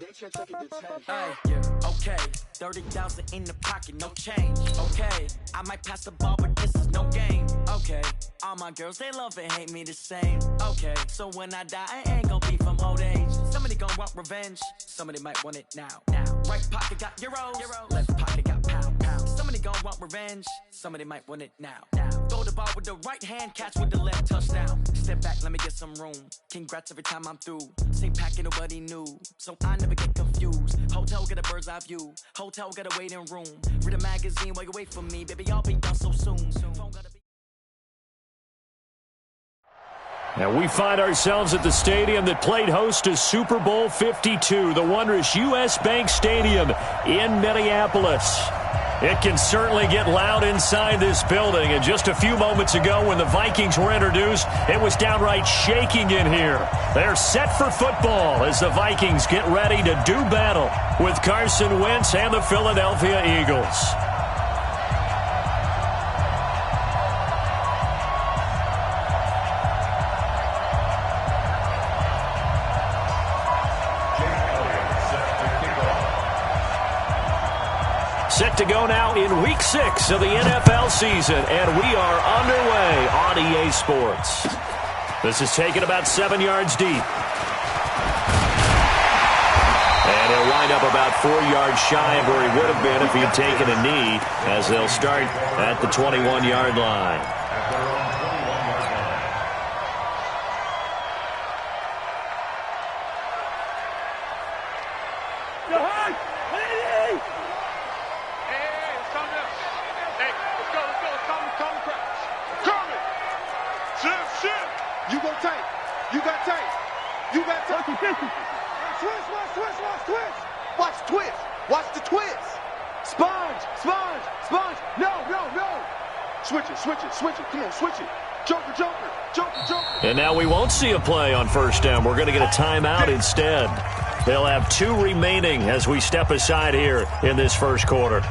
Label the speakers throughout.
Speaker 1: Okay, 30,000 in the pocket, no change. Okay, I might pass the ball, but this is no game. Okay, all my girls, they love and hate me the same. Okay, so when I die, I ain't gon' be from old age. Somebody gon' want revenge, somebody might want it now. Right pocket got euros, left pocket got pound. Somebody gon' want revenge, somebody might want it now. Throw the ball with the right hand, catch with the left, touchdown. Step back, let me get some room. Congrats every time I'm through. Same packet, nobody knew, so I never get confused. Hotel get a bird's eye view, hotel get a waiting room. Read a magazine while you wait for me, baby, I'll be done so soon.
Speaker 2: And we find ourselves at the stadium that played host to Super Bowl 52, the wondrous U.S. Bank Stadium in Minneapolis. It can certainly get loud inside this building, and just a few moments ago when the Vikings were introduced, it was downright shaking in here. They're set for football as the Vikings get ready to do battle with Carson Wentz and the Philadelphia Eagles. Set to go now in Week 6 of the NFL season, and we are underway on EA Sports. This is taken about 7 yards deep. And he'll wind up about 4 yards shy of where he would have been if he had taken a knee, as they'll start at the 21-yard line.
Speaker 3: Switch it. Come on, switch it. Joker.
Speaker 2: And now we won't see a play on first down. We're going to get a timeout instead. They'll have 2 remaining as we step aside here in this first quarter.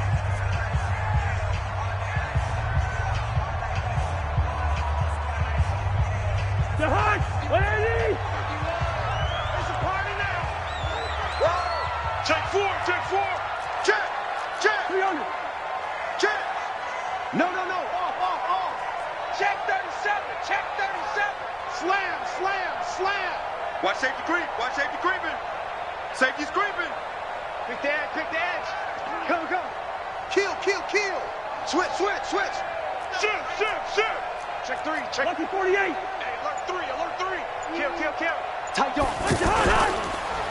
Speaker 3: Safety's creeping. Pick the edge. Go. Kill. Switch. Shoot. Check 3.
Speaker 4: Lucky 48.
Speaker 3: Hey, alert 3. Kill.
Speaker 4: Tight dog.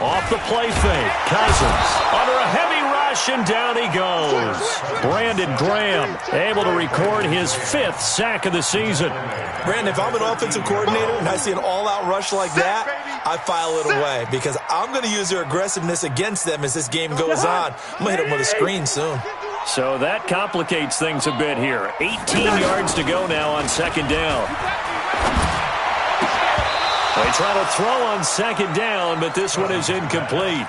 Speaker 2: Off the play fake, Cousins under a heavy rush, and down he goes. Brandon Graham able to record his 5th sack of the season.
Speaker 5: Brandon, if I'm an offensive coordinator and I see an all-out rush like that, I file it away because I'm going to use their aggressiveness against them as this game goes on. I'm going to hit them with a screen soon.
Speaker 2: So that complicates things a bit here. 18 yards to go now on second down. They try to throw on second down, but this one is incomplete.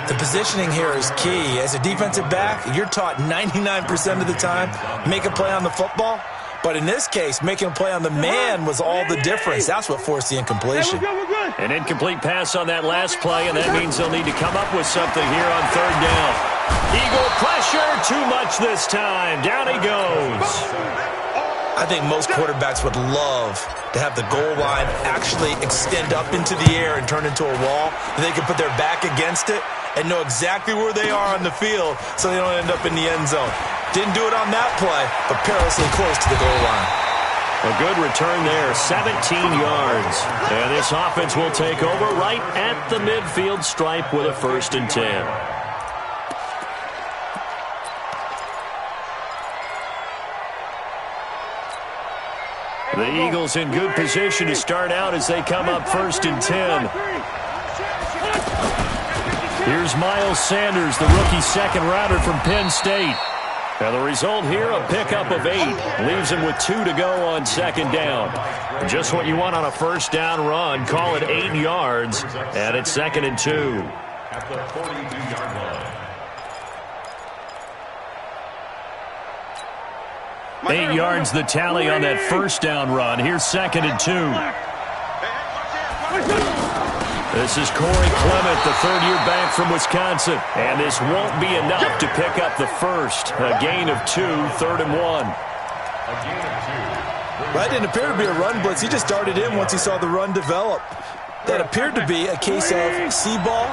Speaker 5: The positioning here is key. As a defensive back, you're taught 99% of the time, make a play on the football. But in this case, making a play on the man was all the difference. That's what forced the incompletion.
Speaker 2: An incomplete pass on that last play, and that means they'll need to come up with something here on third down. Eagle pressure, too much this time. Down he goes.
Speaker 5: I think most quarterbacks would love to have the goal line actually extend up into the air and turn into a wall. And they can put their back against it and know exactly where they are on the field so they don't end up in the end zone. Didn't do it on that play, but perilously close to the goal line.
Speaker 2: A good return there, 17 yards. And this offense will take over right at the midfield stripe with a 1st and 10. The Eagles in good position to start out as they come up 1st and 10. Here's Miles Sanders, the rookie second-rounder from Penn State. Now the result here, a pickup of 8. Leaves him with 2 to go on second down. Just what you want on a first down run. Call it 8 yards, and it's 2nd and 2.
Speaker 6: At the 42-yard line.
Speaker 2: 8 yards the tally on that first down run. Here's 2nd and 2. This is Corey Clement, the third-year back from Wisconsin. And this won't be enough to pick up the first. A gain of 2, 3rd and 1.
Speaker 5: That didn't appear to be a run blitz. He just darted in once he saw the run develop. That appeared to be a case of see ball,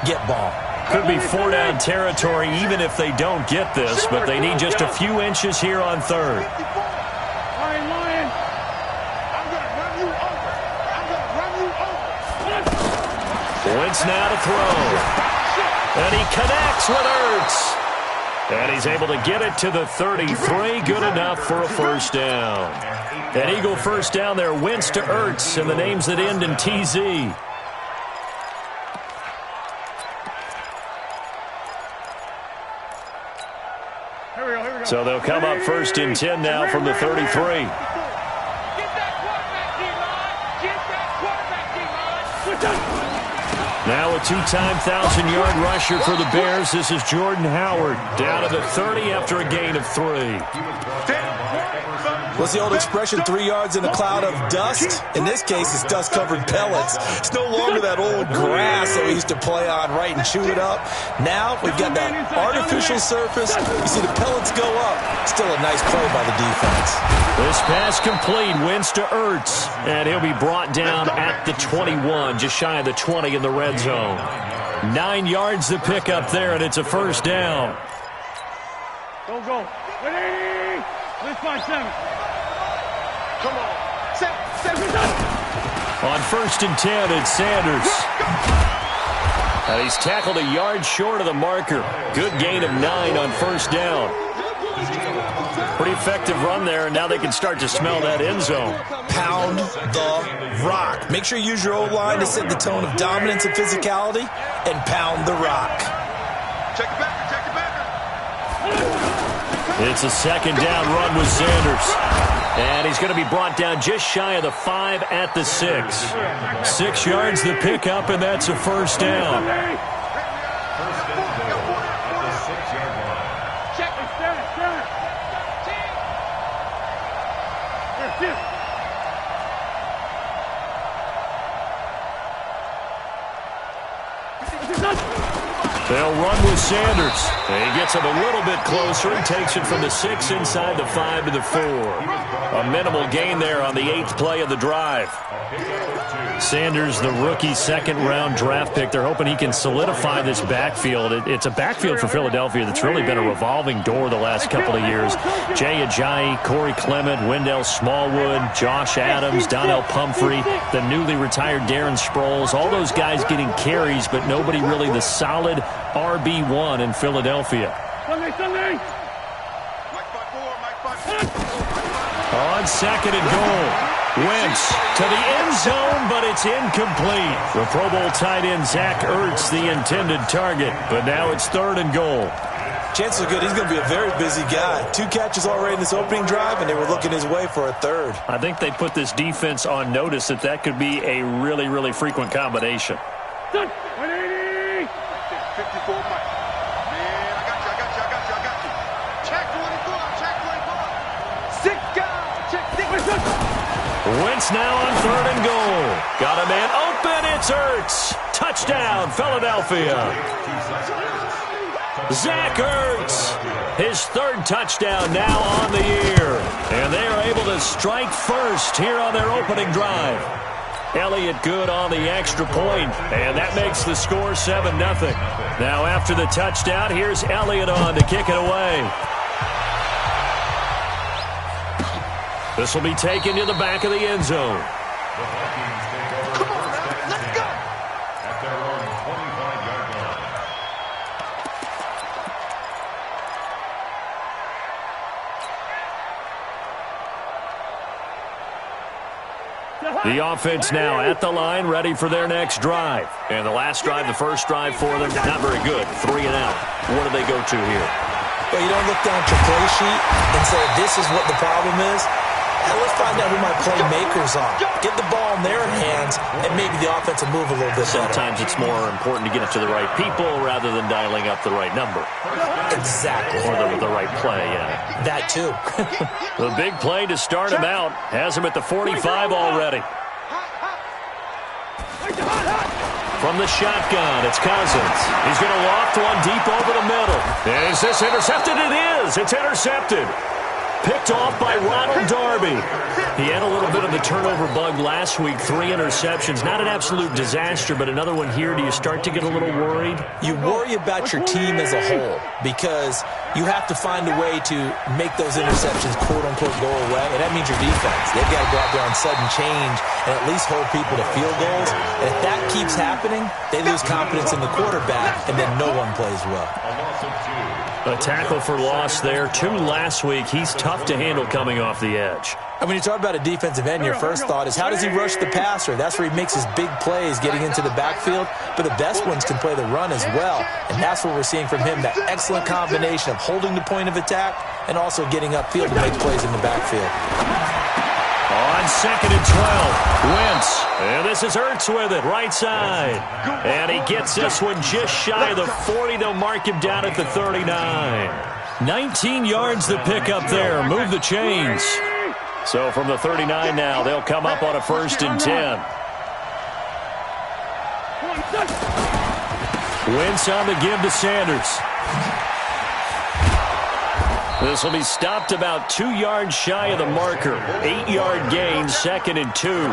Speaker 5: get ball.
Speaker 2: Could be 4-down territory even if they don't get this, but they need just a few inches here on 3rd. Wentz now to throw. And he connects with Ertz. And he's able to get it to the 33. Good enough for a first down. An Eagle first down there. Wentz to Ertz, and the names that end in TZ. So they'll come up 1st and 10 now from the 33. Now a two-time 1,000-yard rusher for the Bears. This is Jordan Howard down to the 30 after a gain of 3.
Speaker 5: What's the old expression, 3 yards in a cloud of dust? In this case, it's dust-covered pellets. It's no longer that old grass that we used to play on, right, and chew it up. Now we've got that artificial surface. You see the pellets go up. Still a nice play by the defense.
Speaker 2: This pass complete. Wentz to Ertz. And he'll be brought down at the 21, just shy of the 20 in the red zone. 9 yards to pick up there, and it's a first down.
Speaker 4: Go. Ready? Let's find 7.
Speaker 3: Come on. 7.
Speaker 2: On 1st and 10, it's Sanders. And he's tackled a yard short of the marker. Good gain of 9 on 1st down. Pretty effective run there, and now they can start to smell that end zone.
Speaker 5: Pound the rock. Make sure you use your O-line to set the tone of dominance and physicality, and pound the rock.
Speaker 3: Check it back.
Speaker 2: It's a 2nd down run with Sanders. And he's going to be brought down just shy of the 5 at the 6. 6 yards the pickup, and that's a first down. They'll run with Sanders. And he gets him a little bit closer. He takes it from the 6 inside the 5 to the 4. A minimal gain there on the 8th play of the drive. Sanders, the rookie 2nd-round draft pick. They're hoping he can solidify this backfield. It's a backfield for Philadelphia that's really been a revolving door the last couple of years. Jay Ajayi, Corey Clement, Wendell Smallwood, Josh Adams, Donnell Pumphrey, the newly retired Darren Sproles. All those guys getting carries, but nobody really the solid RB1 in Philadelphia.
Speaker 4: Sunday.
Speaker 2: On 2nd and goal. Wentz to the end zone, but it's incomplete. The Pro Bowl tight end Zach Ertz, the intended target, but now it's 3rd and goal.
Speaker 5: Chances are good he's going to be a very busy guy. 2 catches already in this opening drive, and they were looking his way for a 3rd.
Speaker 2: I think they put this defense on notice that could be a really, really frequent combination.
Speaker 4: 180.
Speaker 3: 54, Mike. Man, I got you. Check 24. 6 guys. Check 6.
Speaker 2: Wentz now on 3rd and goal. Got a man open. It's Ertz. Touchdown, Philadelphia. Zach Ertz, his 3rd touchdown now on the year. And they are able to strike first here on their opening drive. Elliott good on the extra point, and that makes the score 7-0. Now after the touchdown, here's Elliott on to kick it away. This will be taken to the back of the end zone.
Speaker 3: Come on, man. Let's go.
Speaker 6: At their own 25-yard line.
Speaker 2: The offense now at the line, ready for their next drive. And the last drive, the first drive for them, not very good. 3 and out. What do they go to here?
Speaker 5: Well, you don't look down at your play sheet and say, this is what the problem is. Now let's find out who my playmakers are. Get the ball in their hands, and maybe the offense will move a little bit better.
Speaker 2: Sometimes it's more important to get it to the right people rather than dialing up the right number.
Speaker 5: Exactly.
Speaker 2: Or the right play, yeah.
Speaker 5: That too.
Speaker 2: The big play to start him out. Has him at the 45 already. From the shotgun, it's Cousins. He's going to loft one deep over the middle. Is this intercepted? It is. It's intercepted. Picked off by Ronald Darby. He had a little bit of the turnover bug last week, 3 interceptions. Not an absolute disaster, but another one here. Do you start to get a little worried?
Speaker 5: You worry about your team as a whole because you have to find a way to make those interceptions, quote-unquote, go away, and that means your defense. They've got to go out there on sudden change and at least hold people to field goals. And if that keeps happening, they lose confidence in the quarterback, and then no one plays well.
Speaker 2: A tackle for loss there. 2 last week. He's tough to handle coming off the edge.
Speaker 5: And when you talk about a defensive end, your first thought is, how does he rush the passer? That's where he makes his big plays getting into the backfield. But the best ones can play the run as well. And that's what we're seeing from him, that excellent combination of holding the point of attack and also getting upfield to make plays in the backfield.
Speaker 2: On 2nd and 12, Wentz. And this is Ertz with it, right side. And he gets this one just shy of the 40. They'll mark him down at the 39. 19 yards the pick up there. Move the chains. So from the 39 now, they'll come up on a 1st and 10. Wentz on the give to Sanders. This will be stopped about 2 yards shy of the marker. 8-yard gain, 2nd and 2.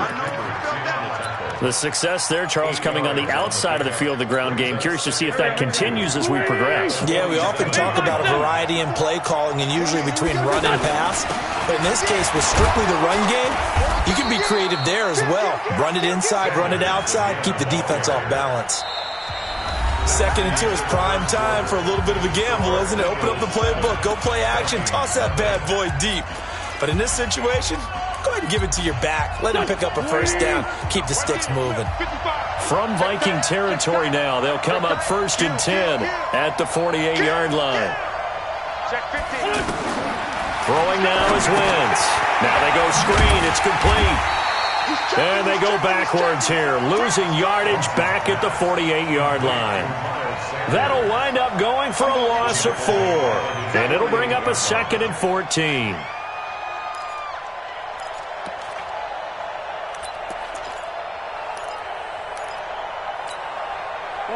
Speaker 2: The success there, Charles, coming on the outside of the field, the ground game. Curious to see if that continues as we progress.
Speaker 5: Yeah, we often talk about a variety in play calling and usually between run and pass. But in this case, with strictly the run game, you can be creative there as well. Run it inside, run it outside, keep the defense off balance. 2nd and 2 is prime time for a little bit of a gamble, isn't it? Open up the playbook, go play action, toss that bad boy deep. But in this situation, go ahead and give it to your back. Let him pick up a 1st down. Keep the sticks moving.
Speaker 2: From Viking territory now, they'll come up 1st and 10 at the 48-yard line. Throwing now is Wentz. Now they go screen. It's complete. And they go backwards here, losing yardage back at the 48-yard line. That'll wind up going for a loss of 4. And it'll bring up a 2nd and 14.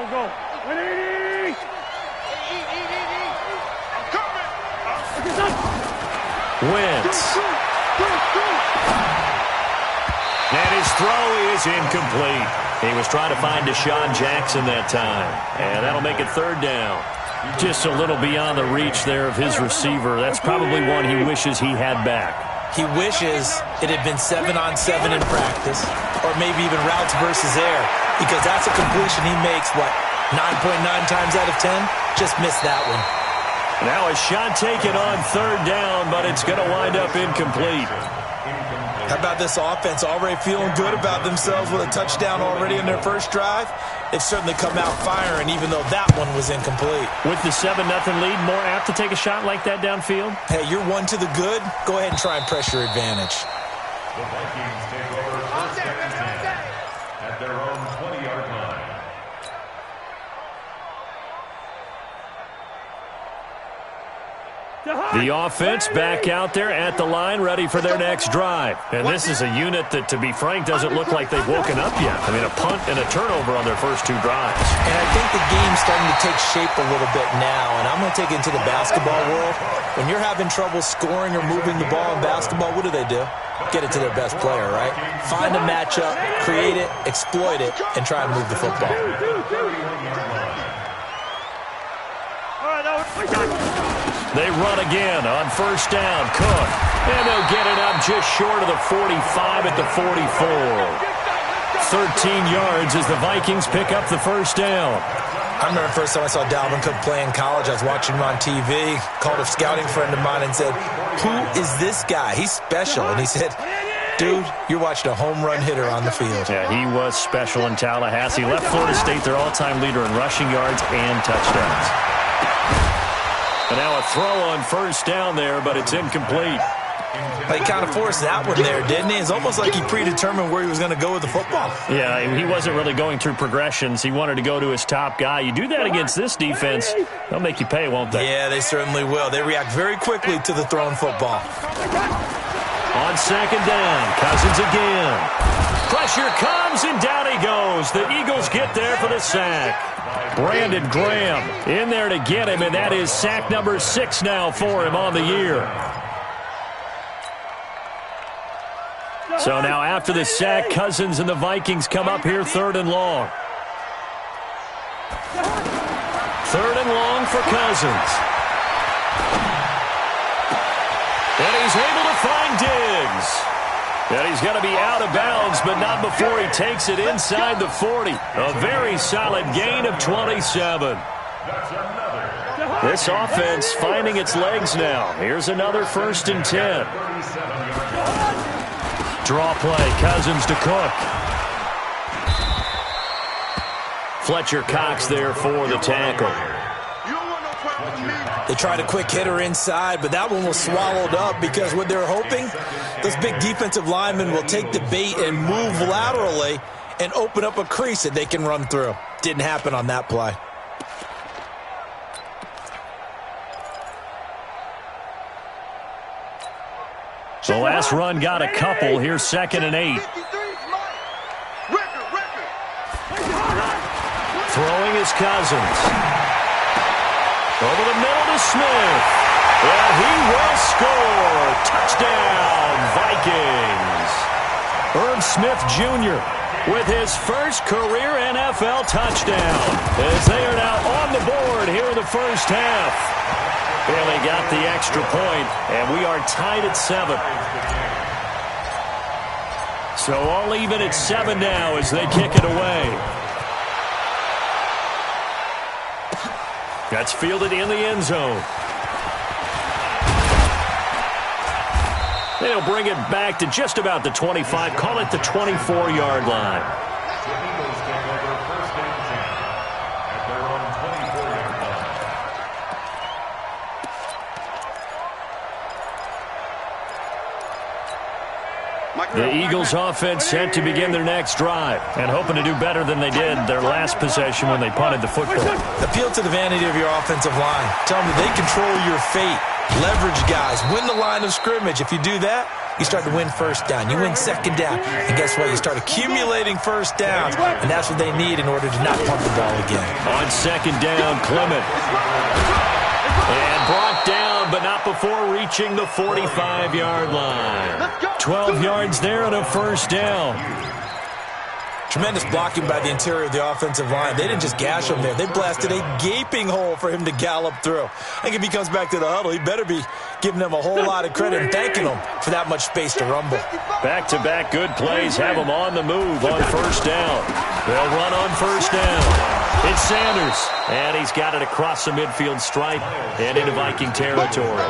Speaker 4: Go. 180!
Speaker 2: Wentz. And his throw is incomplete. He was trying to find Deshaun Jackson that time. And that'll make it 3rd down. Just a little beyond the reach there of his receiver. That's probably one he wishes he had back.
Speaker 5: He wishes it had been 7-on-7 in practice, or maybe even routes versus air, because that's a completion he makes, 9.9 times out of 10? Just missed that one.
Speaker 2: Now a shot taken on 3rd down, but it's going to wind up incomplete.
Speaker 5: How about this offense already feeling good about themselves with a touchdown already in their first drive? They've certainly come out firing, even though that one was incomplete.
Speaker 2: With the 7-0 lead, more apt to take a shot like that downfield?
Speaker 5: Hey, you're 1 to the good. Go ahead and try and press your advantage.
Speaker 6: The Vikings take over 1st and 10 at their own 20-yard line.
Speaker 2: The offense back out there at the line, ready for their next drive. And this is a unit that, to be frank, doesn't look like they've woken up yet. I mean, a punt and a turnover on their first 2 drives.
Speaker 5: And I think the game's starting to take shape a little bit now. And I'm going to take it into the basketball world. When you're having trouble scoring or moving the ball in basketball, what do? Get it to their best player, right? Find a matchup, create it, exploit it, and try and move the football.
Speaker 2: They run again on 1st down. Cook. And they'll get it up just short of the 45 at the 44. 13 yards as the Vikings pick up the 1st down.
Speaker 5: I remember the first time I saw Dalvin Cook play in college. I was watching him on TV, called a scouting friend of mine and said, "Who is this guy? He's special." And he said, "Dude, you're watching a home run hitter on the field."
Speaker 2: Yeah, he was special in Tallahassee. Left Florida State their all-time leader in rushing yards and touchdowns. And now a throw on 1st down there, but it's incomplete.
Speaker 5: He kind of forced that one there, didn't he? It's almost like he predetermined where he was going to go with the football.
Speaker 2: Yeah, he wasn't really going through progressions. He wanted to go to his top guy. You do that against this defense, they'll make you pay, won't they?
Speaker 5: Yeah, they certainly will. They react very quickly to the thrown football.
Speaker 2: On second down, Cousins again. Pressure comes, and down he goes. The Eagles get there for the sack. Brandon Graham in there to get him, and that is sack number 6 now for him on the year. So now after the sack, Cousins and the Vikings come up here 3rd and long. 3rd and long for Cousins. And he's able to find Diggs. And he's going to be out of bounds, but not before he takes it inside the 40. A very solid gain of 27. This offense finding its legs now. Here's another 1st and 10. Draw play, Cousins to Cook. Fletcher Cox there for the tackle.
Speaker 5: They tried a quick hitter inside, but that one was swallowed up because what they're hoping, those big defensive linemen will take the bait and move laterally and open up a crease that they can run through. Didn't happen on that play.
Speaker 2: The last run got a couple. Here's 2nd and 8. Throwing is Cousins. Over the middle to Smith. And he will score. Touchdown, Vikings. Herb Smith Jr. with his first career NFL touchdown as they are now on the board here in the first half. Barely got the extra point, and we are tied at 7. So all even at 7 now as they kick it away. That's fielded in the end zone. They'll bring it back to just about the 25, call it the 24-yard line. The Eagles offense set to begin their next drive and hoping to do better than they did their last possession when they punted the football.
Speaker 5: Appeal to the vanity of your offensive line. Tell them they control your fate. Leverage guys. Win the line of scrimmage. If you do that, you start to win first down. You win second down. And guess what? You start accumulating first downs. And that's what they need in order to not punt the ball again.
Speaker 2: On second down, Clement. And brought down, but not before reaching the 45-yard line. 12 yards there and a first down.
Speaker 5: Tremendous blocking by the interior of the offensive line. They didn't just gash him there. They blasted a gaping hole for him to gallop through. I think if he comes back to the huddle, he better be giving them a whole lot of credit and thanking them for that much space to rumble.
Speaker 2: Back-to-back good plays have them on the move on first down. They'll run on first down. It's Sanders, and he's got it across the midfield stripe and into Viking territory.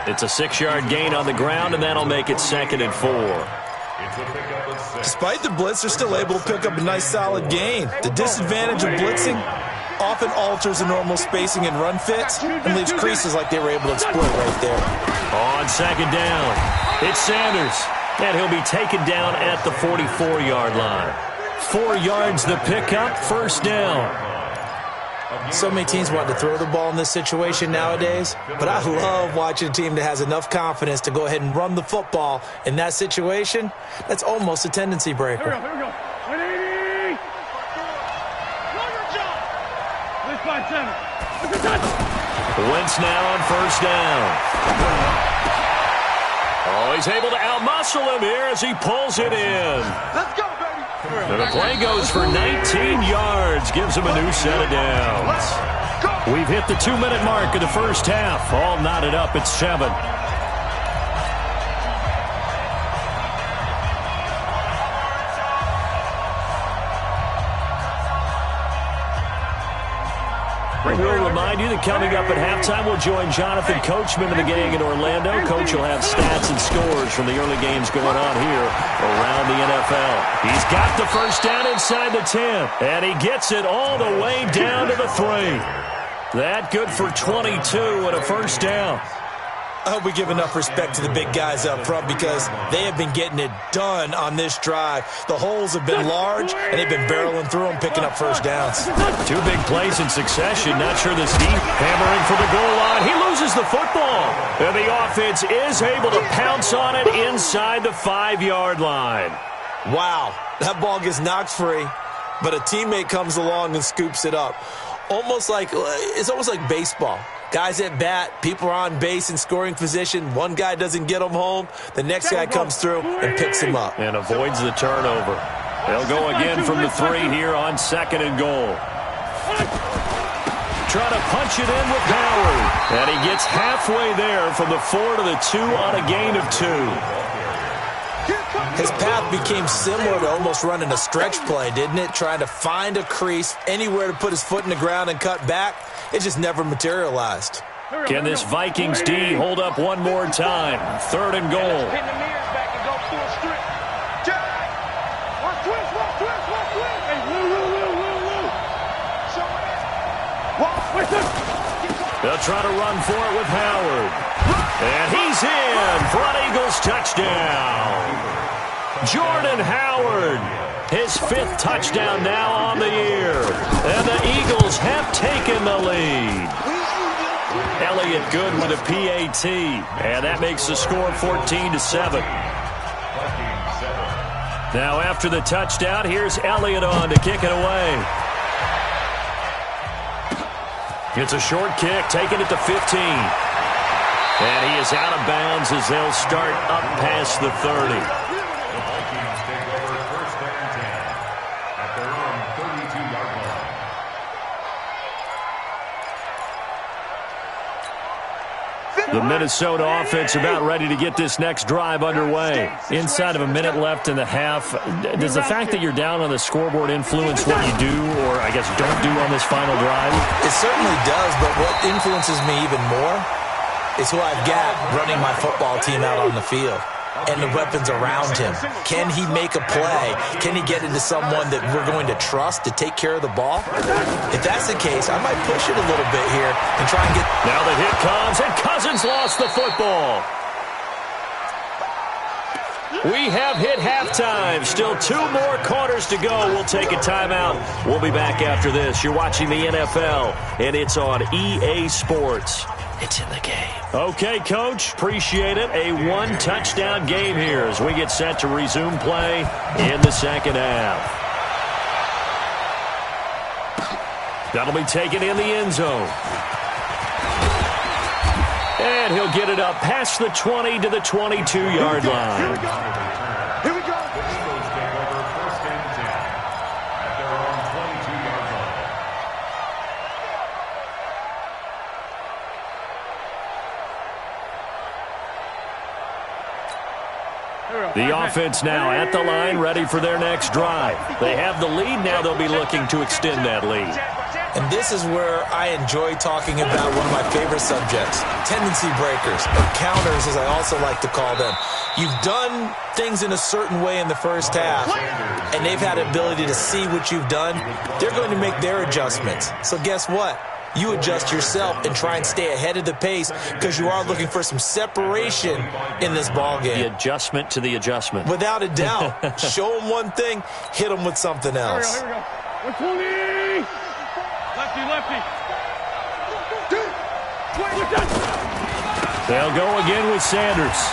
Speaker 2: It's a 6-yard gain on the ground, and that'll make it 2nd and 4.
Speaker 5: Despite the blitz, they're still able to pick up a nice solid gain. The disadvantage of blitzing often alters the normal spacing and run fits and leaves creases like they were able to exploit right there.
Speaker 2: On second down, it's Sanders, and he'll be taken down at the 44-yard line. 4 yards the pickup, first down.
Speaker 5: So many teams want to throw the ball in this situation nowadays, but I love watching a team that has enough confidence to go ahead and run the football in that situation. That's almost a tendency breaker.
Speaker 4: Here we go. 180.
Speaker 2: Wentz now on first down. Oh, he's able to outmuscle him here as he pulls it in.
Speaker 3: Let's go, baby.
Speaker 2: And the play goes for 19 yards, gives him a new set of downs. We've hit the 2-minute mark of the first half. All knotted up at 7. We'll remind you that coming up at halftime, we'll join Jonathan Coachman of the gang in Orlando. Coach will have stats and scores from the early games going on here around the NFL. He's got the first down inside the 10, and he gets it all the way down to the 3. That good for 22 and a first down.
Speaker 5: I hope we give enough respect to the big guys up front because they have been getting it done on this drive. The holes have been large, and they've been barreling through them, picking up first downs.
Speaker 2: 2 big plays in succession. Not sure this deep. Hammering for the goal line. He loses loses the football. And the offense is able to pounce on it inside the 5-yard line.
Speaker 5: Wow, that ball gets knocked free, but a teammate comes along and scoops it up. It's almost like baseball. Guys at bat, people are on base in scoring position. One guy doesn't get them home. The next guy comes through and picks him up.
Speaker 2: And avoids the turnover. They'll go again from the 3 here on 2nd and goal. Trying to punch it in with Howard. And he gets halfway there from the 4 to the 2 on a gain of 2.
Speaker 5: His path became similar to almost running a stretch play, didn't it? Trying to find a crease, anywhere to put his foot in the ground and cut back. It just never materialized.
Speaker 2: Can this Vikings D hold up one more time? 3rd and goal. They'll try to run for it with Howard. And he's in for an Eagles touchdown. Jordan Howard, his 5th touchdown now on the year. And the Eagles have taken the lead. Elliott good with a PAT. And that makes the score 14-7. Now after the touchdown, here's Elliott on to kick it away. It's a short kick, taking it to 15. And he is out of bounds as they'll start up past the 30.
Speaker 6: Vikings take over 1st and 10 at their own 32-yard line.
Speaker 2: The Minnesota offense about ready to get this next drive underway. Inside of a minute left in the half. Does the fact that you're down on the scoreboard influence what you do, or I guess don't do on this final drive?
Speaker 5: It certainly does, but what influences me even more is who I've got running my football team out on the field and the weapons around him. Can he make a play? Can he get into someone that we're going to trust to take care of the ball? If that's the case, I might push it a little bit here and try and get...
Speaker 2: Now the hit comes, and Cousins lost the football. We have hit halftime. Still 2 more quarters to go. We'll take a timeout. We'll be back after this. You're watching the NFL, and it's on EA Sports. It's in the game. Okay, Coach. Appreciate it. A 1-touchdown game here as we get set to resume play in the 2nd half. That'll be taken in the end zone. And he'll get it up past the 20 to the 22-yard line.
Speaker 3: Here we go. Here we go.
Speaker 6: The Eagles take over 1st and 10 at their own 22-yard line.
Speaker 2: The offense now at the line, ready for their next drive. They have the lead. Now they'll be looking to extend that lead.
Speaker 5: And this is where I enjoy talking about one of my favorite subjects, tendency breakers, or counters as I also like to call them. You've done things in a certain way in the first half, and they've had the ability to see what you've done. They're going to make their adjustments. So guess what? You adjust yourself and try and stay ahead of the pace because you are looking for some separation in this ball game.
Speaker 2: The adjustment to the adjustment.
Speaker 5: Without a doubt. Show them one thing, hit them with something else.
Speaker 4: Here we go. 120. Lefty, lefty.
Speaker 2: They'll go again with Sanders.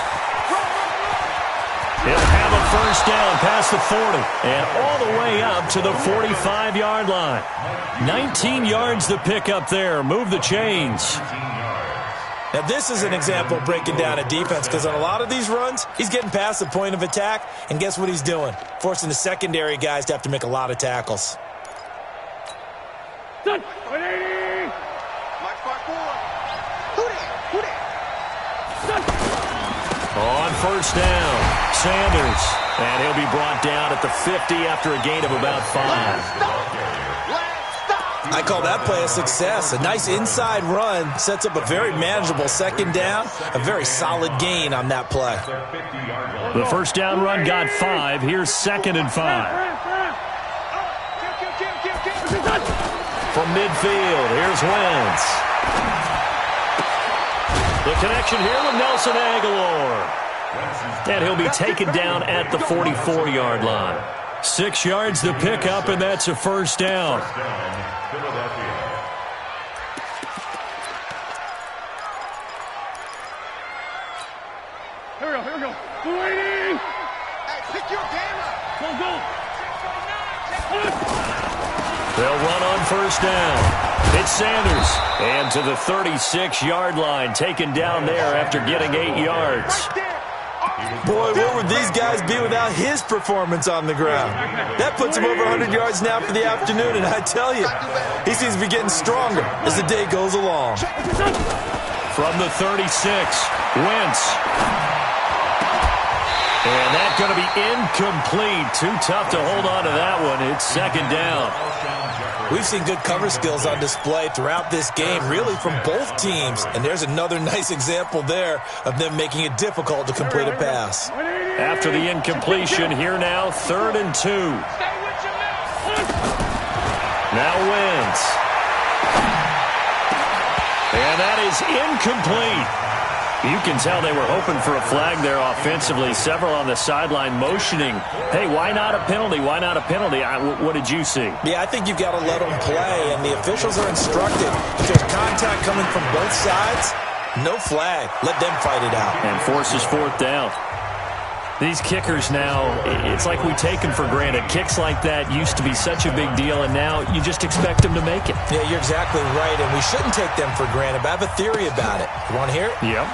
Speaker 2: He'll have a first down past the 40 and all the way up to the 45-yard line. 19 yards to pick up there. Move the chains.
Speaker 5: Now, this is an example of breaking down a defense because on a lot of these runs, he's getting past the point of attack, and guess what he's doing? Forcing the secondary guys to have to make a lot of tackles.
Speaker 3: Mike 5-4. Who that?
Speaker 2: On first down, Sanders. And he'll be brought down at the 50 after a gain of about 5.
Speaker 5: I call that play a success. A nice inside run sets up a very manageable 2nd down. A very solid gain on that play.
Speaker 2: The first down run got 5. Here's 2nd and 5. From midfield, here's Wentz. The connection here with Nelson Aguilar. And he'll be taken down at the 44-yard line. 6 yards to pick up, and that's a first down.
Speaker 4: Here we go. 280.
Speaker 3: Hey, pick your game up.
Speaker 4: Go.
Speaker 2: They'll run on first down. It's Sanders. And to the 36-yard line, taken down there after getting 8 yards.
Speaker 5: Boy, where would these guys be without his performance on the ground? That puts him over 100 yards now for the afternoon, and I tell you, he seems to be getting stronger as the day goes along.
Speaker 2: From the 36, Wentz. And that's going to be incomplete. Too tough to hold on to that one. It's second down.
Speaker 5: We've seen good cover skills on display throughout this game, really from both teams. And there's another nice example there of them making it difficult to complete a pass.
Speaker 2: After the incompletion, here now, 3rd and 2. Now Wentz. And that is incomplete. You can tell they were hoping for a flag there offensively. Several on the sideline motioning, hey, why not a penalty? Why not a penalty? What did you see?
Speaker 5: Yeah, I think you've got to let them play, and the officials are instructed. If there's contact coming from both sides, no flag. Let them fight it out.
Speaker 2: And forces 4th down. These kickers now, it's like we take them for granted. Kicks like that used to be such a big deal, and now you just expect them to make it.
Speaker 5: Yeah, you're exactly right, and we shouldn't take them for granted, but I have a theory about it. You want to hear it?
Speaker 2: Yep.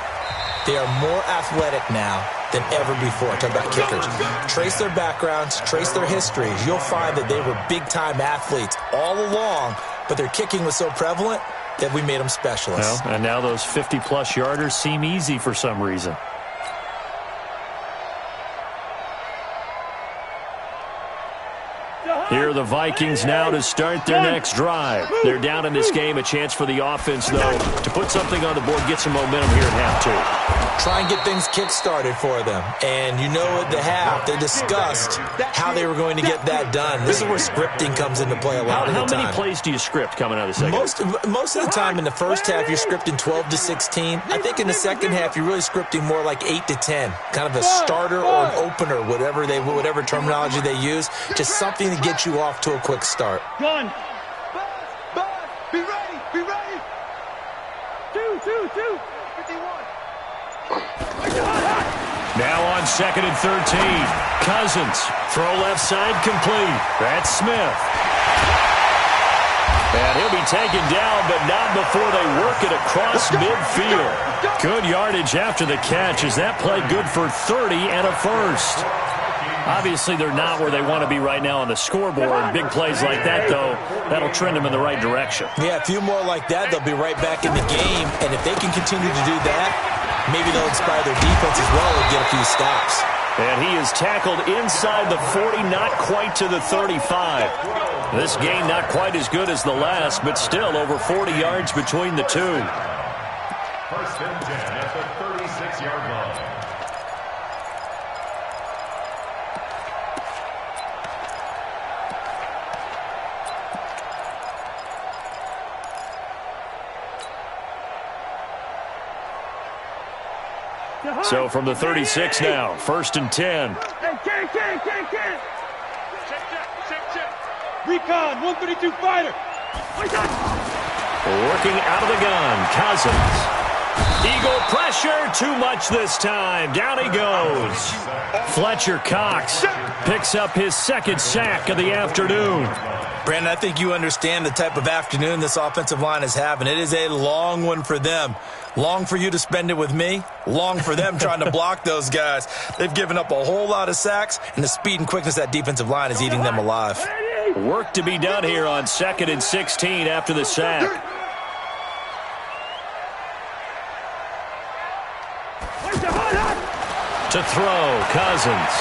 Speaker 5: They are more athletic now than ever before. Talk about kickers. Trace their backgrounds, trace their histories. You'll find that they were big-time athletes all along, but their kicking was so prevalent that we made them specialists.
Speaker 2: Well, and now those 50-plus yarders seem easy for some reason. Here are the Vikings now to start their next drive. They're down in this game. A chance for the offense, though, to put something on the board, get some momentum here at half 2.
Speaker 5: Try and get things kick-started for them. And you know at the half, they discussed how they were going to get that done. This is where scripting comes into play a lot of the time.
Speaker 2: How many plays do you script coming out of the second?
Speaker 5: Most of the time in the first half, you're scripting 12 to 16. I think in the second half, you're really scripting more like 8 to 10. Kind of a starter or an opener, whatever terminology they use. Just something to get you off to a quick start.
Speaker 4: Gun.
Speaker 3: Be ready.
Speaker 4: 2.
Speaker 3: 51.
Speaker 2: Now on 2nd and 13. Cousins. Throw left side complete. That's Smith. And he'll be taken down, but not before they work it across midfield. Good yardage after the catch as that play good for 30 and a first. Obviously, they're not where they want to be right now on the scoreboard. Big plays like that, though, that'll trend them in the right direction.
Speaker 5: Yeah, a few more like that, they'll be right back in the game. And if they can continue to do that, maybe they'll inspire their defense as well and get a few stops.
Speaker 2: And he is tackled inside the 40, not quite to the 35. This game not quite as good as the last, but still over 40 yards between the two.
Speaker 6: 1st and 10 at the 36-yard line.
Speaker 2: So from the 36 now, 1st and 10.
Speaker 4: Hey, can't. Check. Recon, 132 fighter.
Speaker 2: Working out of the gun, Cousins. Eagle pressure, too much this time. Down he goes. Fletcher Cox picks up his 2nd sack of the afternoon.
Speaker 5: Brandon, I think you understand the type of afternoon this offensive line is having. It is a long one for them. Long for you to spend it with me. Long for them trying to block those guys. They've given up a whole lot of sacks, and the speed and quickness of that defensive line is eating them alive.
Speaker 2: Work to be done here on 2nd and 16 after the sack. To throw, Cousins.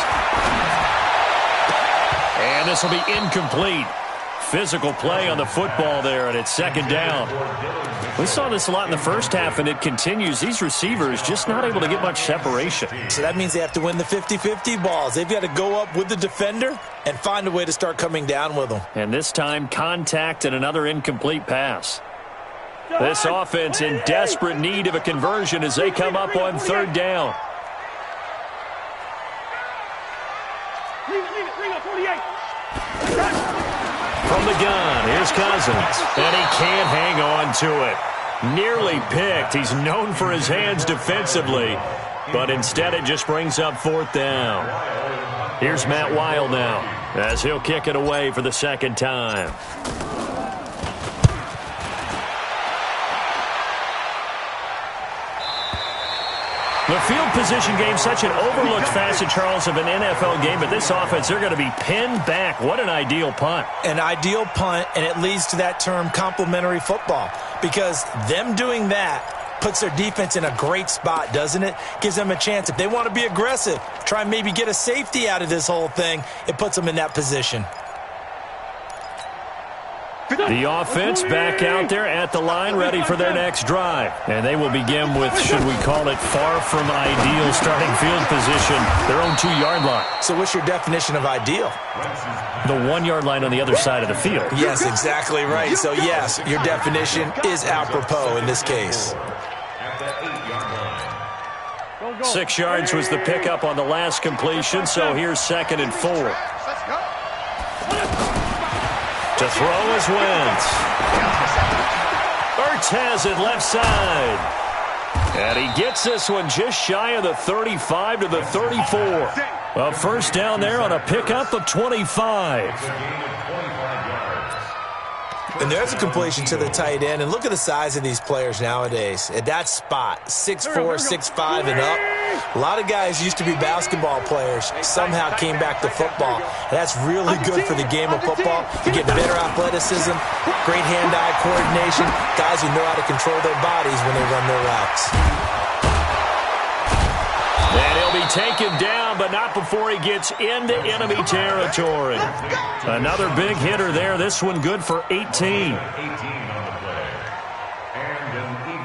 Speaker 2: And this will be incomplete. Physical play on the football there, and it's 2nd down. We saw this a lot in the first half, and it continues. These receivers just not able to get much separation.
Speaker 5: So that means they have to win the 50-50 balls. They've got to go up with the defender and find a way to start coming down with them.
Speaker 2: And this time, contact and another incomplete pass. This offense in desperate need of a conversion as they come up on 3rd down.
Speaker 4: Leave it, 48.
Speaker 2: From the gun, here's Cousins. And he can't hang on to it. Nearly picked. He's known for his hands defensively. but instead it just brings up 4th down. Here's Matt Weil now, as he'll kick it away for the 2nd time. The field position game, such an overlooked facet, Charles, of an NFL game, but this offense, they're going to be pinned back. What an ideal punt.
Speaker 5: An ideal punt, and it leads to that term complementary football, because them doing that puts their defense in a great spot, doesn't it? Gives them a chance. If they want to be aggressive, try and maybe get a safety out of this whole thing, it puts them in that position.
Speaker 2: The offense back out there at the line, ready for their next drive. And they will begin with, should we call it, far from ideal starting field position, their own 2-yard line.
Speaker 5: So what's your definition of ideal?
Speaker 2: The 1-yard line on the other side of the field.
Speaker 5: Yes, exactly right. So, yes, your definition is apropos in this case.
Speaker 2: 6 yards was the pickup on the last completion, so here's 2nd and 4. To throw is Wentz. Ertz has it left side. And he gets this one just shy of the 35 to the 34. A 1st down there on a pickup of 25.
Speaker 5: And there's a completion to the tight end. And look at the size of these players nowadays. At that spot, 6'4", 6'5", and up. A lot of guys used to be basketball players, somehow came back to football. And that's really good for the game of football. You get better athleticism, great hand-eye coordination, guys who know how to control their bodies when they run their routes.
Speaker 2: And he'll be taken down, but not before he gets into enemy territory. Another big hitter there. This one good for 18.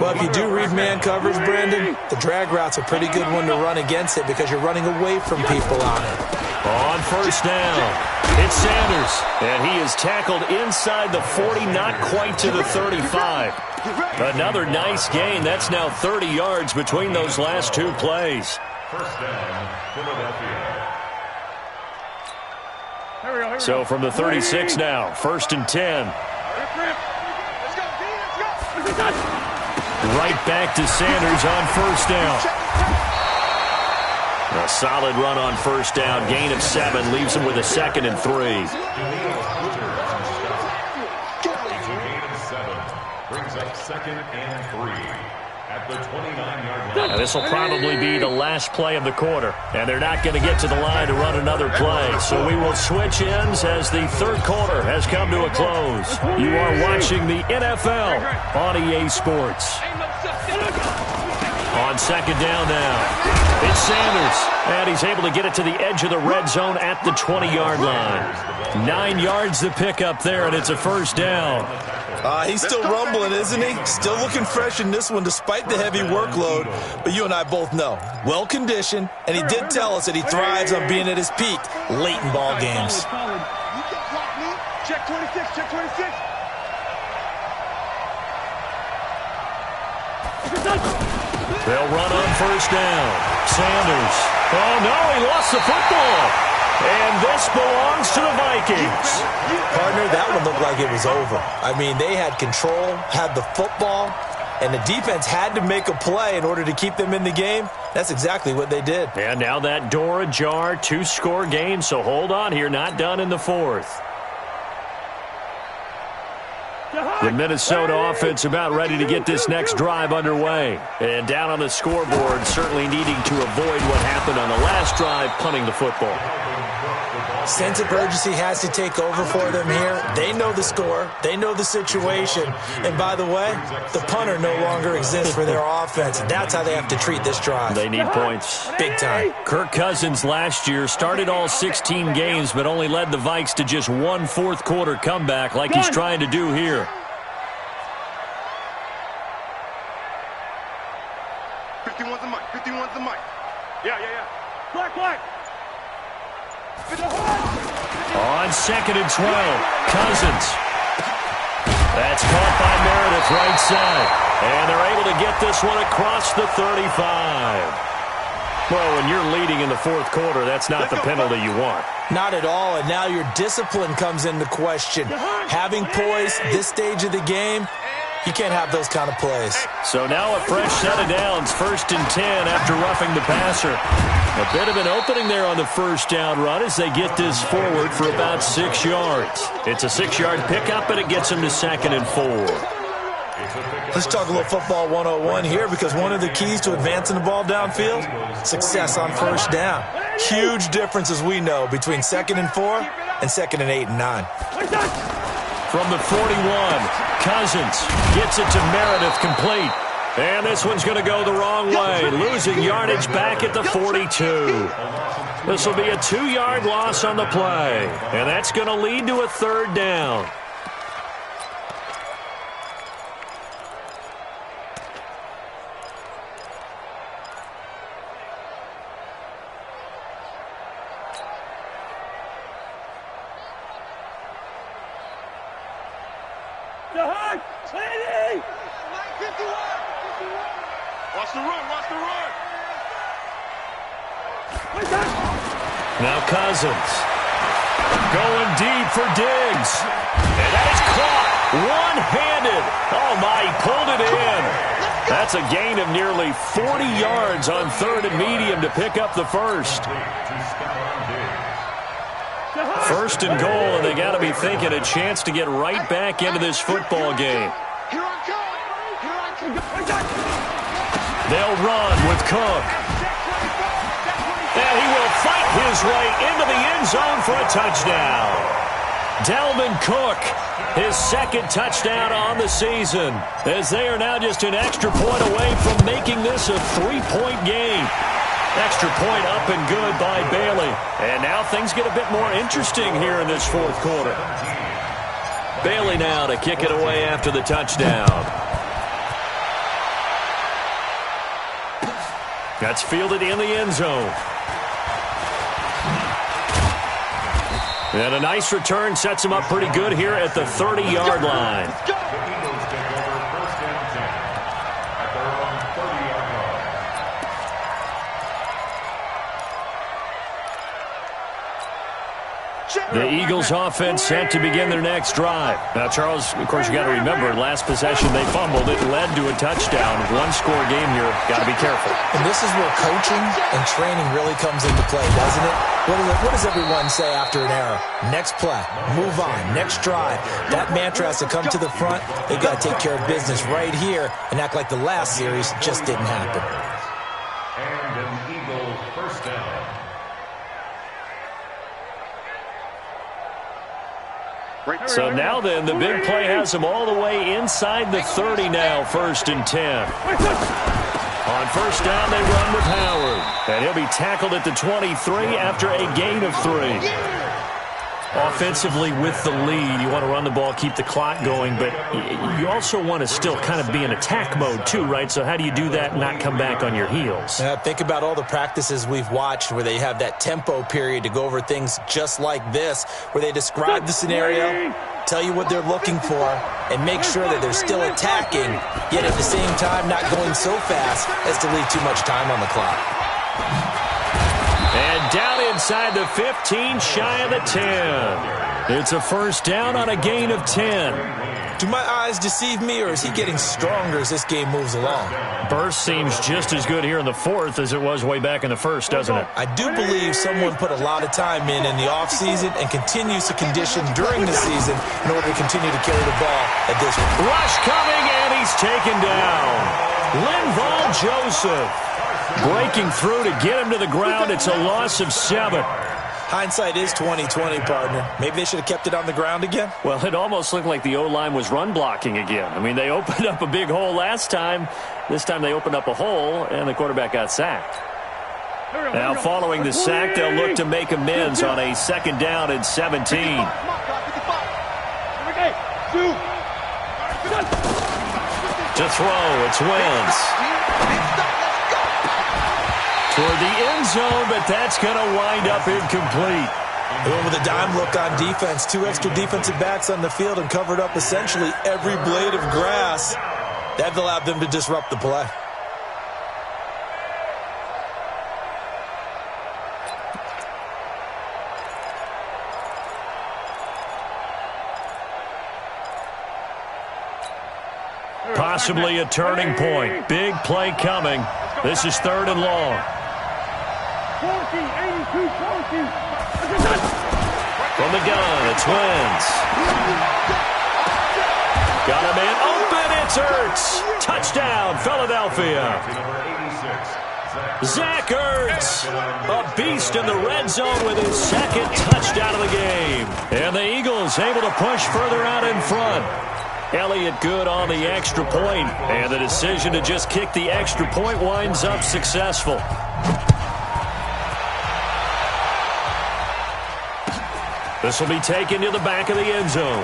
Speaker 5: Well, if you do read man coverage, Brandon, the drag route's a pretty good one to run against it because you're running away from people on it.
Speaker 2: On 1st down, it's Sanders. And he is tackled inside the 40, not quite to the 35. Another nice gain. That's now 30 yards between those last 2 plays.
Speaker 6: 1st down, Philadelphia.
Speaker 2: So from the 36 now, 1st and 10. Right back to Sanders on 1st down. A solid run on 1st down. Gain of 7 leaves him with a 2nd and 3.
Speaker 6: Brings up 2nd and 3 at the 29-yard line.
Speaker 2: Now, this will probably be the last play of the quarter, and they're not going to get to the line to run another play. So we will switch ends as the 3rd quarter has come to a close. You are watching the NFL on EA Sports. On 2nd down now, it's Sanders, and he's able to get it to the edge of the red zone at the 20-yard line. 9 yards to pick up there, and it's a 1st down.
Speaker 5: He's still rumbling, isn't he? Still looking fresh in this one despite the heavy workload. But you and I both know, well-conditioned, and he did tell us that he thrives on being at his peak late in ball games.
Speaker 3: Check 26, check 26.
Speaker 2: They'll run on 1st down. Sanders. Oh, no, he lost the football. And this belongs to the Vikings.
Speaker 5: Partner, that one looked like it was over. I mean, they had control, had the football, and the defense had to make a play in order to keep them in the game. That's exactly what they did.
Speaker 2: And now that door ajar, 2-score game, so hold on here, not done in the 4th. The Minnesota offense about ready to get this next drive underway. And down on the scoreboard, certainly needing to avoid what happened on the last drive, punting the football.
Speaker 5: Sense of urgency has to take over for them here. They know the score. They know the situation. And by the way, the punter no longer exists for their offense. That's how they have to treat this drive.
Speaker 2: They need points.
Speaker 5: Big time.
Speaker 2: Kirk Cousins last year started all 16 games, but only led the Vikes to just 1 4th-quarter comeback like he's trying to do here.
Speaker 3: 51's the mic, 51's the mic.
Speaker 4: Yeah. Black.
Speaker 2: On 2nd and 12, Cousins. That's caught by Meredith right side. And they're able to get this one across the 35. Well, when you're leading in the 4th quarter, that's not the penalty you want.
Speaker 5: Not at all, and now your discipline comes into question. Having poise this stage of the game, You can't have those kind of plays.
Speaker 2: So now a fresh set of downs, 1st and 10 after roughing the passer. A bit of an opening there on the first down run as they get this forward for about 6 yards. It's a 6-yard pickup, and it gets them to 2nd and 4.
Speaker 5: Let's talk a little football 101 here, because one of the keys to advancing the ball downfield, success on first down. Huge difference, as we know, between 2nd and 4 and 2nd and 8 and 9.
Speaker 2: From the 41, Cousins gets it to Meredith, complete. And this one's going to go the wrong way, losing yardage back at the 42. This will be a 2-yard loss on the play, and that's going to lead to a 3rd down.
Speaker 3: Watch the run, watch the run.
Speaker 2: Now Cousins going deep for Diggs. And that is caught one-handed. Oh, my, he pulled it in. That's a gain of nearly 40 yards on 3rd and medium to pick up the first. 1st and goal, and they got to be thinking a chance to get right back into this football game. They'll run with Cook. And he will fight his way into the end zone for a touchdown. Dalvin Cook, his 2nd touchdown on the season, as they are now just an extra point away from making this a 3-point game. Extra point up and good by Bailey. And now things get a bit more interesting here in this 4th quarter. Bailey now to kick it away after the touchdown. That's fielded in the end zone. And a nice return sets him up pretty good here at the 30-yard line.
Speaker 6: The Eagles take over 1st and 10 at their own 30-yard line.
Speaker 2: The Eagles offense set to begin their next drive. Now, Charles, of course, you got to remember, last possession they fumbled. It led to a touchdown. 1-score game here. Got to be careful.
Speaker 5: And this is where coaching and training really comes into play, doesn't it? What does everyone say after an error? Next play, move on, next drive. That mantra has to come to the front. They've got to take care of business right here and act like the last series just didn't happen.
Speaker 6: And an Eagles 1st down.
Speaker 2: So now then, the big play has them all the way inside the 30 now, 1st and 10. On 1st down, they run with Howard. And he'll be tackled at the 23 after a gain of 3. Offensively with the lead, you want to run the ball, keep the clock going, but you also want to still kind of be in attack mode too, right? So how do you do that and not come back on your heels?
Speaker 5: Think about all the practices we've watched where they have that tempo period to go over things just like this, where they describe the scenario, tell you what they're looking for, and make sure that they're still attacking, yet at the same time not going so fast as to leave too much time on the clock.
Speaker 2: And down inside the 15, shy of the 10. It's a 1st down on a gain of 10.
Speaker 5: Do my eyes deceive me, or is he getting stronger as this game moves along?
Speaker 2: Burst seems just as good here in the 4th as it was way back in the 1st, doesn't it?
Speaker 5: I do believe someone put a lot of time in the offseason and continues to condition during the season in order to continue to carry the ball at this rate.
Speaker 2: Rush coming, and he's taken down. Linval Joseph breaking through to get him to the ground. It's a loss of 7.
Speaker 5: Hindsight is 20/20, partner. Maybe they should have kept it on the ground again.
Speaker 2: Well, it almost looked like the O-line was run blocking again. I mean, they opened up a big hole last time. This time they opened up a hole, and the quarterback got sacked. Now, following the sack, they'll look to make amends on a 2nd down and 17. To throw, it's Wentz. Toward the end zone, but that's going to wind up incomplete.
Speaker 5: They went with a dime look on defense. 2 extra defensive backs on the field and covered up essentially every blade of grass. That allowed them to disrupt the play.
Speaker 2: Possibly a turning point. Big play coming. This is 3rd and long. From the gun, it's Wentz. Got a man open, it's Ertz. Touchdown, Philadelphia. Zach Ertz, a beast in the red zone with his 2nd touchdown of the game. And the Eagles able to push further out in front. Elliott good on the extra point, and the decision to just kick the extra point winds up successful. This will be taken to the back of the end zone.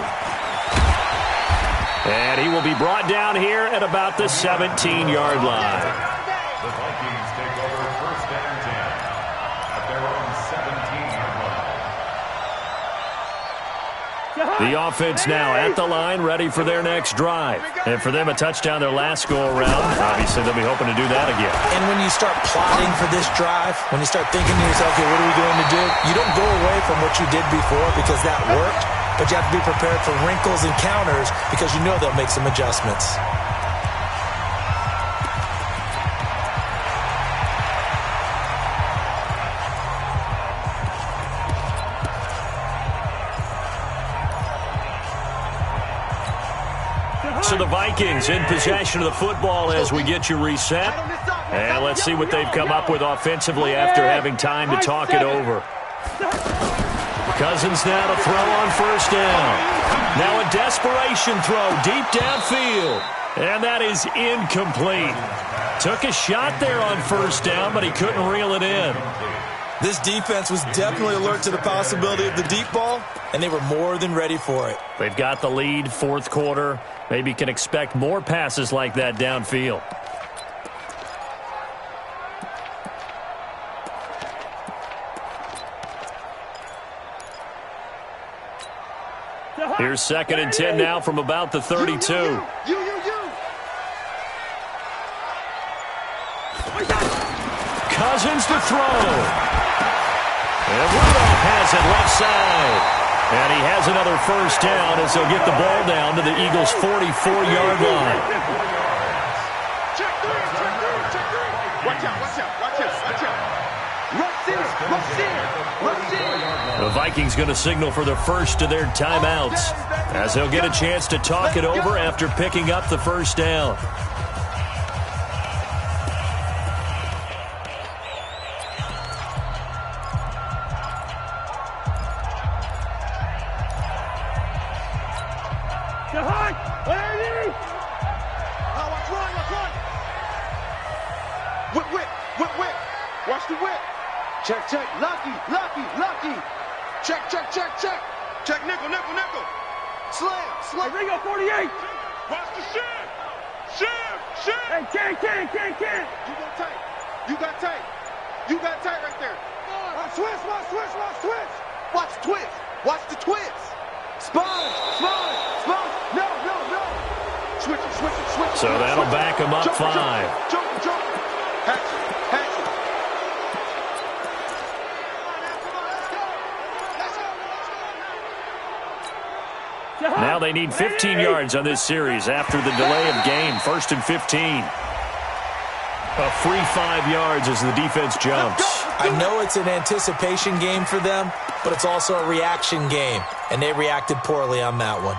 Speaker 2: And he will be brought down here at about the 17-yard line.
Speaker 6: The Vikings take over 1st and 10 at their own 17-yard line.
Speaker 2: The offense now at the line, ready for their next drive. And for them, a touchdown their last go-around. Obviously, they'll be hoping to do that again.
Speaker 5: And when you start plotting for this drive, when you start thinking to yourself, okay, what are we going to do? You don't go away from what you did before because that worked, but you have to be prepared for wrinkles and counters because you know they'll make some adjustments.
Speaker 2: So the Vikings in possession of the football as we get you reset. And let's see what they've come up with offensively after having time to talk it over. Cousins now to throw on 1st down. Now a desperation throw deep downfield. And that is incomplete. Took a shot there on 1st down, but he couldn't reel it in.
Speaker 5: This defense was definitely alert to the possibility of the deep ball, and they were more than ready for it.
Speaker 2: They've got the lead, 4th quarter. Maybe can expect more passes like that downfield. Here's 2nd and 10 now from about the 32. Cousins to throw. And Rudolph has it left side. And he has another 1st down as they'll get the ball down to the Eagles' 44-yard line.
Speaker 3: Check 3, check 3, check 3. Watch out, watch out, watch out, watch out. Rush in, rush in, rush in.
Speaker 2: The Vikings going to signal for the first of their timeouts as they'll get a chance to talk it over after picking up the 1st down.
Speaker 3: Watch the whip. Check, check. Lucky, lucky, lucky. Check, check, check, check. Check, nickel, nickel, nickel. Slam, slam.
Speaker 4: Ringo 48.
Speaker 3: Watch the shift. Shift, shift.
Speaker 4: Hey, can't.
Speaker 3: You got tight. You got tight. You got tight right there. Watch twist, watch twist, watch twist. Watch twist. Watch the twist. Spine, spine, spine. No, no, no. Switch it, switch it, switch it.
Speaker 2: So that'll back him up 5.
Speaker 3: Jump, jump. Hatch it, hatch it.
Speaker 2: Now they need 15 yards on this series after the delay of game. 1st and 15. A free 5 yards as the defense jumps.
Speaker 5: I know it's an anticipation game for them, but it's also a reaction game, and they reacted poorly on that one.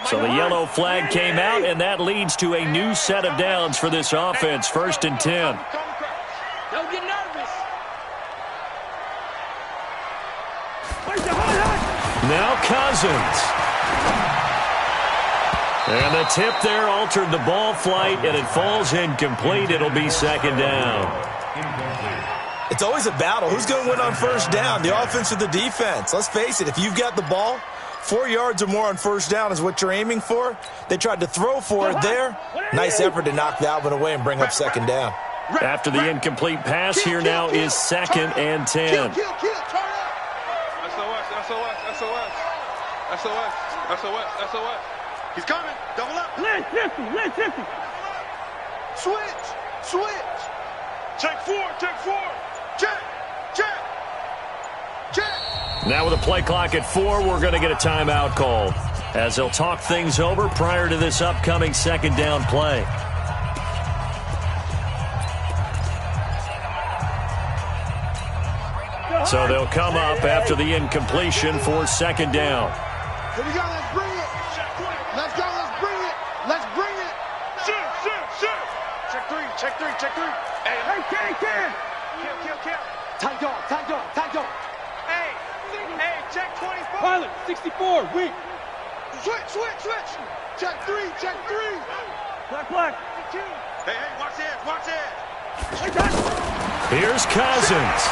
Speaker 2: So the yellow flag came out, and that leads to a new set of downs for this offense. 1st and 10.
Speaker 4: Don't get nervous.
Speaker 2: Now Cousins. And the tip there altered the ball flight, and it falls incomplete. It'll be 2nd down.
Speaker 5: It's always a battle. Who's going to win on 1st down, the offense or the defense? Let's face it, if you've got the ball, 4 yards or more on 1st down is what you're aiming for. They tried to throw for it there. Nice effort to knock that one away and bring up 2nd down.
Speaker 2: After the incomplete pass, here now is 2nd and 10.
Speaker 3: SOS, SOS, SOS. SOS, SOS, SOS. He's coming. Double up.
Speaker 4: Let's 50.
Speaker 3: Switch, switch. Check 4, check 4. Check, check, check.
Speaker 2: Now with a play clock at 4, we're going to get a timeout called. as they'll talk things over prior to this upcoming second down play. So they'll come up after the incompletion for second down.
Speaker 3: Here we go, let's bring it. Let's go, let's bring it. Let's bring it. Shoot. Check three. Hey, Ken. Kill. Tight dog. Hey, check 24.
Speaker 4: Pilot, 64, weak.
Speaker 3: Switch. Check three.
Speaker 4: Black.
Speaker 3: Hey, watch it.
Speaker 2: Here's Cousins.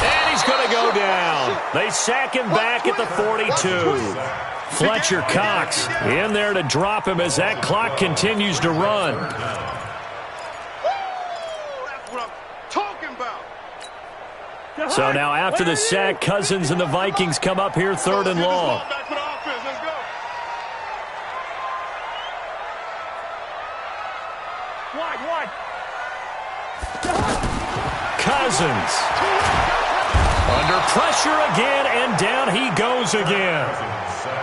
Speaker 2: And he's going to go down. They sack him back at the 42. Fletcher Cox in there to drop him as that clock continues to run.
Speaker 3: That's what I'm talking about.
Speaker 2: So now after the sack, Cousins and the Vikings come up here third and long.
Speaker 3: Back for the offense. Let's go.
Speaker 4: Wide.
Speaker 2: Cousins under pressure again, and down he goes again.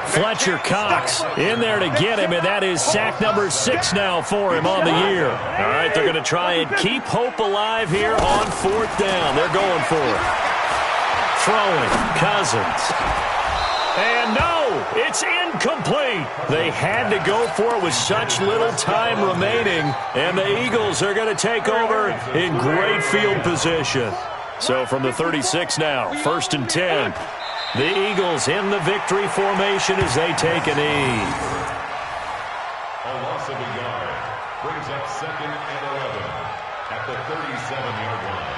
Speaker 2: Fletcher Cox in there to get him, and that is sack number 6 now for him on the year. All right, they're going to try and keep hope alive here on fourth down. They're going for it. Throwing, Cousins. And no, it's incomplete. They had to go for it with such little time remaining, and the Eagles are going to take over in great field position. So from the 36 now, 1st and 10. The Eagles in the victory formation as they take a knee.
Speaker 6: A loss of a yard brings up 2nd and 11 at the 37-yard line.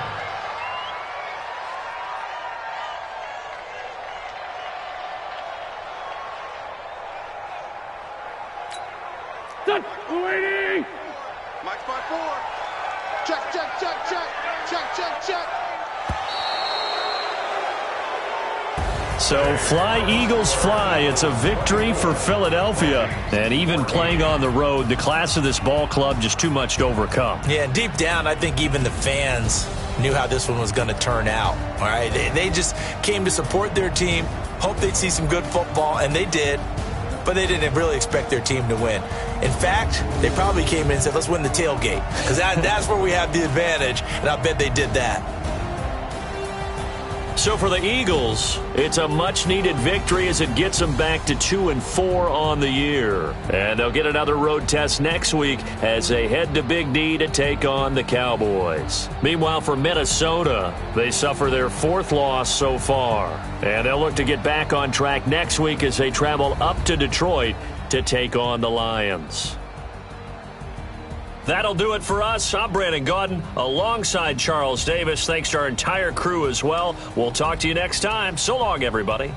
Speaker 4: Done. 280.
Speaker 3: Mike's by 4. Check.
Speaker 2: So fly, Eagles, fly. It's a victory for Philadelphia. And even playing on the road, the class of this ball club just too much to overcome.
Speaker 5: Yeah, deep down, I think even the fans knew how this one was going to turn out. All right, they just came to support their team, hoped they'd see some good football, and they did. But they didn't really expect their team to win. In fact, they probably came in and said, let's win the tailgate, because that's where we have the advantage, and I bet they did that.
Speaker 2: So for the Eagles, it's a much-needed victory as it gets them back to 2-4 on the year. And they'll get another road test next week as they head to Big D to take on the Cowboys. Meanwhile, for Minnesota, they suffer their 4th loss so far. And they'll look to get back on track next week as they travel up to Detroit to take on the Lions. That'll do it for us. I'm Brandon Gaudin alongside Charles Davis. Thanks to our entire crew as well. We'll talk to you next time. So long, everybody.